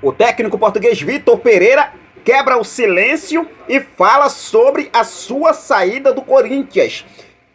O técnico português Vitor Pereira quebra o silêncio e fala sobre a sua saída do Corinthians.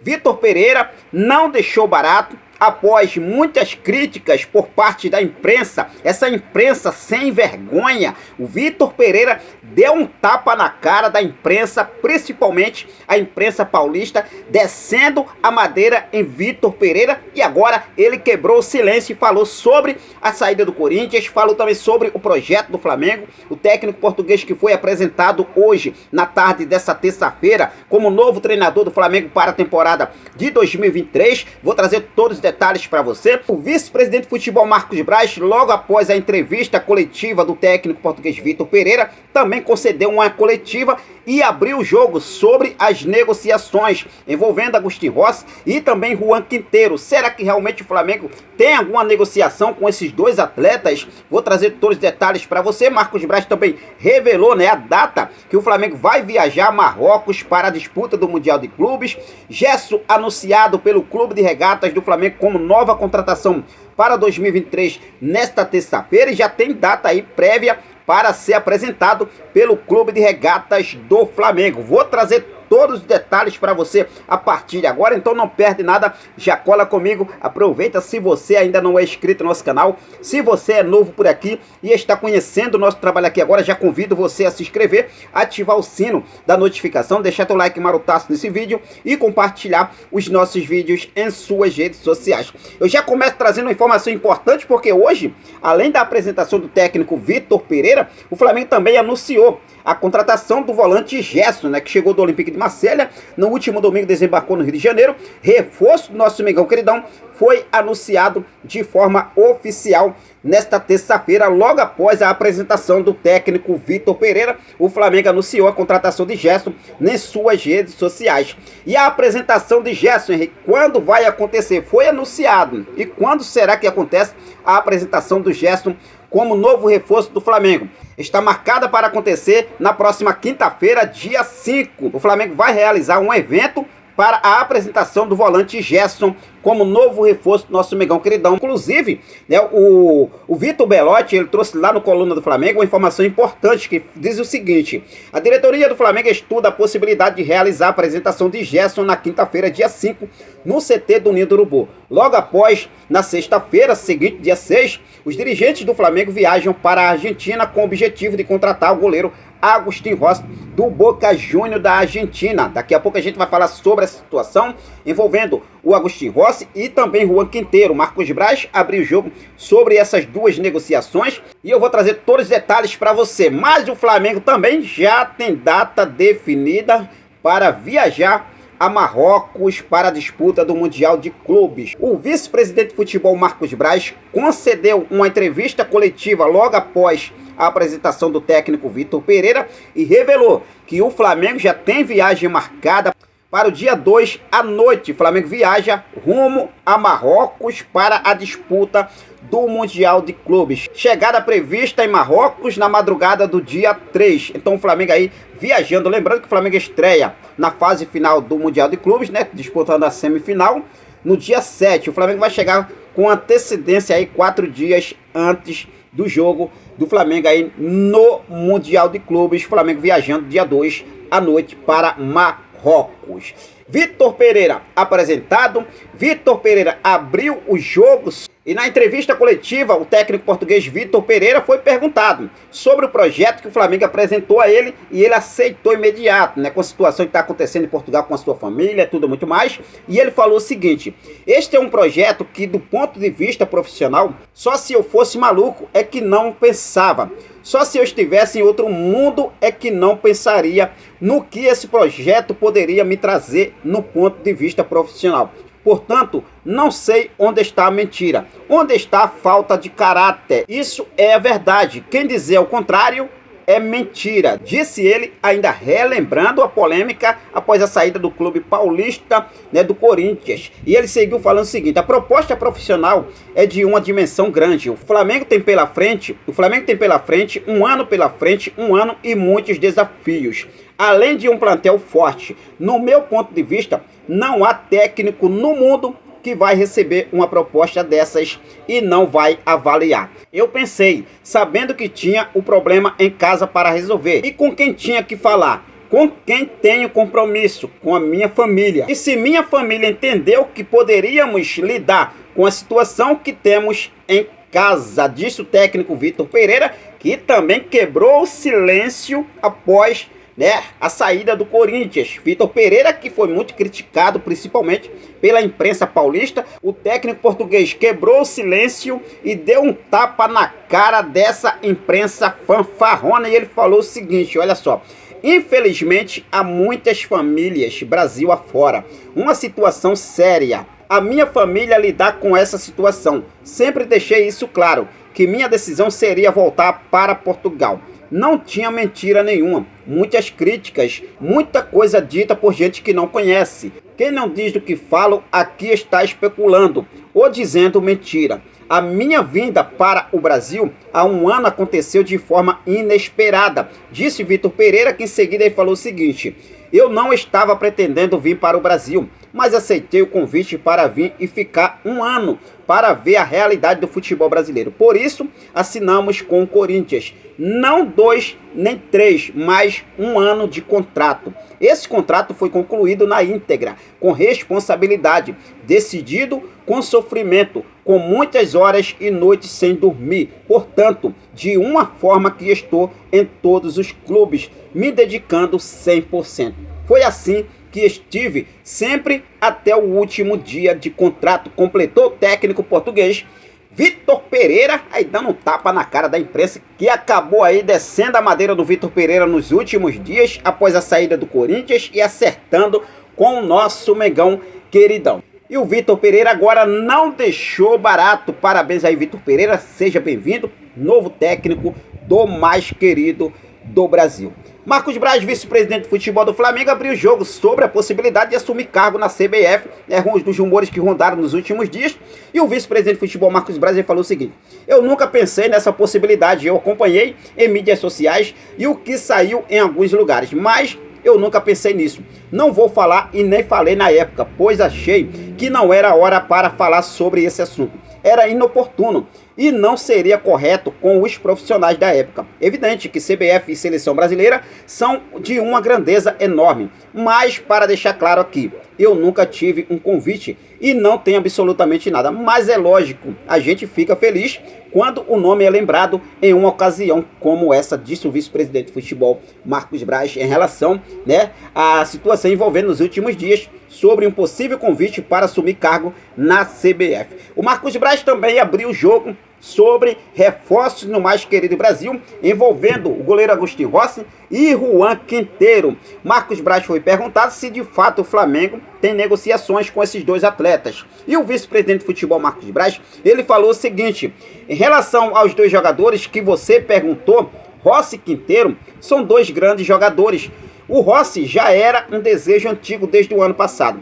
Vitor Pereira não deixou barato após muitas críticas por parte da imprensa, essa imprensa sem vergonha. O Vitor Pereira deu um tapa na cara da imprensa, principalmente a imprensa paulista, descendo a madeira em Vitor Pereira, e agora ele quebrou o silêncio e falou sobre a saída do Corinthians, falou também sobre o projeto do Flamengo. O técnico português que foi apresentado hoje, na tarde dessa terça-feira, como novo treinador do Flamengo para a temporada de 2023. Vou trazer todos os detalhes para você. O vice-presidente de futebol Marcos Braz, logo após a entrevista coletiva do técnico português Vitor Pereira, também concedeu uma coletiva e abriu o jogo sobre as negociações envolvendo Agustín Rossi e também Juan Quinteiro. Será que realmente o Flamengo tem alguma negociação com esses dois atletas? Vou trazer todos os detalhes para você. Marcos Braz também revelou, né, a data que o Flamengo vai viajar a Marrocos para a disputa do Mundial de Clubes. Gerson anunciado pelo Clube de Regatas do Flamengo como nova contratação para 2023 nesta terça-feira, e já tem data aí prévia para ser apresentado pelo Clube de Regatas do Flamengo. Vou trazer todos os detalhes para você a partir de agora, então não perde nada, já cola comigo, aproveita. Se você ainda não é inscrito no nosso canal, se você é novo por aqui e está conhecendo o nosso trabalho aqui agora, já convido você a se inscrever, ativar o sino da notificação, deixar teu like marotaço nesse vídeo e compartilhar os nossos vídeos em suas redes sociais. Eu já começo trazendo uma informação importante, porque hoje, além da apresentação do técnico Vitor Pereira, o Flamengo também anunciou a contratação do volante Gerson, né, que chegou do Olympique de Marselha, no último domingo desembarcou no Rio de Janeiro. Reforço do nosso Mengão queridão foi anunciado de forma oficial nesta terça-feira, logo após a apresentação do técnico Vitor Pereira. O Flamengo anunciou a contratação de Gerson nas suas redes sociais. E a apresentação de Gerson, Henrique, quando vai acontecer? Foi anunciado. E quando será que acontece a apresentação do Gerson como novo reforço do Flamengo? Está marcada para acontecer na próxima quinta-feira, dia 5. O Flamengo vai realizar um evento para a apresentação do volante Gerson como novo reforço do nosso Mengão queridão. Inclusive, né, o Vitor Belotti, ele trouxe lá no Coluna do Flamengo uma informação importante que diz o seguinte: a diretoria do Flamengo estuda a possibilidade de realizar a apresentação de Gerson na quinta-feira, dia 5, no CT do Ninho do Urubu. Logo após, na sexta-feira seguinte, dia 6, os dirigentes do Flamengo viajam para a Argentina com o objetivo de contratar o goleiro Agustín Rossi do Boca Juniors da Argentina. Daqui a pouco a gente vai falar sobre essa situação envolvendo o Agustín Rossi e também Juan Quinteiro. Marcos Braz abriu o jogo sobre essas duas negociações e eu vou trazer todos os detalhes para você. Mas o Flamengo também já tem data definida para viajar a Marrocos para a disputa do Mundial de Clubes. O vice-presidente de futebol Marcos Braz concedeu uma entrevista coletiva logo após a apresentação do técnico Vitor Pereira e revelou que o Flamengo já tem viagem marcada para o dia 2 à noite. O Flamengo viaja rumo a Marrocos para a disputa do Mundial de Clubes. Chegada prevista em Marrocos na madrugada do dia 3. Então o Flamengo aí viajando. Lembrando que o Flamengo estreia na fase final do Mundial de Clubes, né, disputando a semifinal no dia 7. O Flamengo vai chegar com antecedência aí 4 dias antes do jogo do Flamengo aí no Mundial de Clubes. Flamengo viajando dia 2 à noite para Marrocos. Vitor Pereira apresentado. Vitor Pereira abriu os jogos e na entrevista coletiva o técnico português Vitor Pereira foi perguntado sobre o projeto que o Flamengo apresentou a ele e ele aceitou imediato, né, com a situação que está acontecendo em Portugal com a sua família, tudo muito mais. E ele falou o seguinte: este é um projeto que, do ponto de vista profissional, só se eu fosse maluco é que não pensava. Só se eu estivesse em outro mundo é que não pensaria no que esse projeto poderia me trazer no ponto de vista profissional. Portanto, não sei onde está a mentira, onde está a falta de caráter. Isso é a verdade. Quem dizer o contrário é mentira, disse ele, ainda relembrando a polêmica após a saída do clube paulista, né, do Corinthians. E ele seguiu falando o seguinte: a proposta profissional é de uma dimensão grande. O Flamengo tem pela frente um ano pela frente, um ano e muitos desafios. Além de um plantel forte, no meu ponto de vista, não há técnico no mundo que vai receber uma proposta dessas e não vai avaliar. Eu pensei, sabendo que tinha o problema em casa para resolver e com quem tinha que falar. Com quem tenho compromisso, com a minha família. E se minha família entendeu que poderíamos lidar com a situação que temos em casa, disse o técnico Vitor Pereira, que também quebrou o silêncio após a saída do Corinthians. Vitor Pereira, que foi muito criticado, principalmente pela imprensa paulista, o técnico português quebrou o silêncio e deu um tapa na cara dessa imprensa fanfarrona e ele falou o seguinte, olha só: infelizmente, há muitas famílias Brasil afora. Uma situação séria. A minha família lidar com essa situação. Sempre deixei isso claro, que minha decisão seria voltar para Portugal. Não tinha mentira nenhuma. Muitas críticas, muita coisa dita por gente que não conhece. Quem não diz do que falo, aqui está especulando ou dizendo mentira. A minha vinda para o Brasil há um ano aconteceu de forma inesperada, disse Vitor Pereira, que em seguida ele falou o seguinte: eu não estava pretendendo vir para o Brasil, mas aceitei o convite para vir e ficar um ano para ver a realidade do futebol brasileiro. Por isso, assinamos com o Corinthians. Não 2 nem 3, mas um ano de contrato. Esse contrato foi concluído na íntegra, com responsabilidade, decidido com sofrimento, com muitas horas e noites sem dormir. Portanto, de uma forma que estou em todos os clubes, me dedicando 100%. Foi assim que estive sempre até o último dia de contrato, completou o técnico português Vitor Pereira, aí dando um tapa na cara da imprensa, que acabou aí descendo a madeira do Vitor Pereira nos últimos dias, após a saída do Corinthians e acertando com o nosso Mengão queridão. E o Vitor Pereira agora não deixou barato. Parabéns aí, Vitor Pereira, seja bem-vindo, novo técnico do mais querido do Brasil. Marcos Braz, vice-presidente de futebol do Flamengo, abriu o jogo sobre a possibilidade de assumir cargo na CBF, dos rumores que rondaram nos últimos dias. E o vice-presidente de futebol, Marcos Braz, ele falou o seguinte: eu nunca pensei nessa possibilidade, eu acompanhei em mídias sociais e o que saiu em alguns lugares, mas eu nunca pensei nisso. Não vou falar e nem falei na época, pois achei que não era hora para falar sobre esse assunto. Era inoportuno e não seria correto com os profissionais da época. Evidente que CBF e Seleção Brasileira são de uma grandeza enorme, mas para deixar claro aqui, eu nunca tive um convite e não tenho absolutamente nada. Mas é lógico, a gente fica feliz quando o nome é lembrado em uma ocasião como essa, disse o vice-presidente de futebol Marcos Braz, em relação à situação envolvendo nos últimos dias sobre um possível convite para assumir cargo na CBF. O Marcos Braz também abriu o jogo sobre reforços no mais querido Brasil, envolvendo o goleiro Agostinho Rossi e Juan Quinteiro. Marcos Braz foi perguntado se de fato o Flamengo tem negociações com esses dois atletas. E o vice-presidente de futebol Marcos Braz, ele falou o seguinte: em relação aos dois jogadores que você perguntou, Rossi e Quinteiro são dois grandes jogadores. O Rossi já era um desejo antigo desde o ano passado.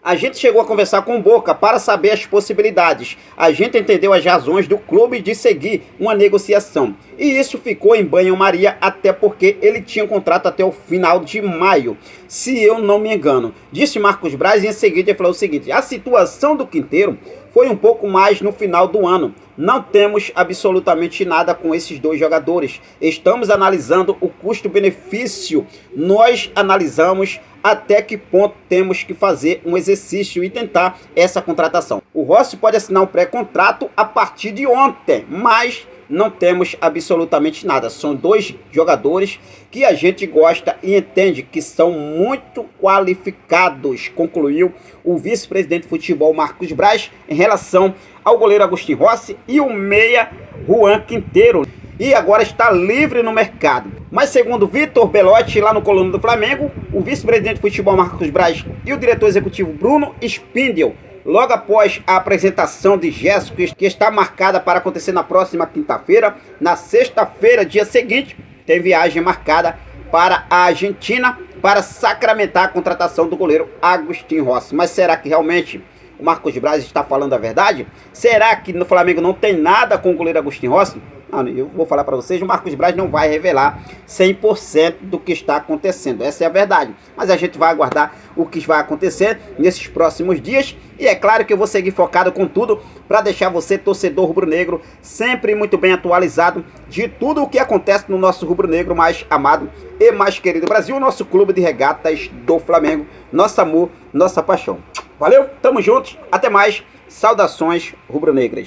A gente chegou a conversar com o Boca para saber as possibilidades. A gente entendeu as razões do clube de seguir uma negociação. E isso ficou em banho-maria, até porque ele tinha um contrato até o final de maio, se eu não me engano. Disse Marcos Braz e em seguida ele falou o seguinte: a situação do Quinteiro foi um pouco mais no final do ano. Não temos absolutamente nada com esses dois jogadores. Estamos analisando o custo-benefício. Nós analisamos até que ponto temos que fazer um exercício e tentar essa contratação. O Rossi pode assinar um pré-contrato a partir de ontem, mas não temos absolutamente nada. São dois jogadores que a gente gosta e entende que são muito qualificados, concluiu o vice-presidente de futebol Marcos Braz em relação ao goleiro Agostinho Rossi e o meia Juan Quinteiro. E agora está livre no mercado. Mas segundo Vitor Belotti, lá no Coluna do Flamengo, o vice-presidente de futebol Marcos Braz e o diretor executivo Bruno Spindel, logo após a apresentação de Gerson, que está marcada para acontecer na próxima quinta-feira, na sexta-feira, dia seguinte, tem viagem marcada para a Argentina para sacramentar a contratação do goleiro Agostinho Rossi. Mas será que realmente o Marcos Braz está falando a verdade? Será que no Flamengo não tem nada com o goleiro Agostinho Rossi? eu vou falar para vocês, o Marcos Braz não vai revelar 100% do que está acontecendo. Essa é a verdade. Mas a gente vai aguardar o que vai acontecer nesses próximos dias. E é claro que eu vou seguir focado com tudo para deixar você, torcedor rubro-negro, sempre muito bem atualizado de tudo o que acontece no nosso rubro-negro mais amado e mais querido Brasil, nosso clube de regatas do Flamengo, nosso amor, nossa paixão. Valeu, tamo juntos, até mais, saudações rubro-negras.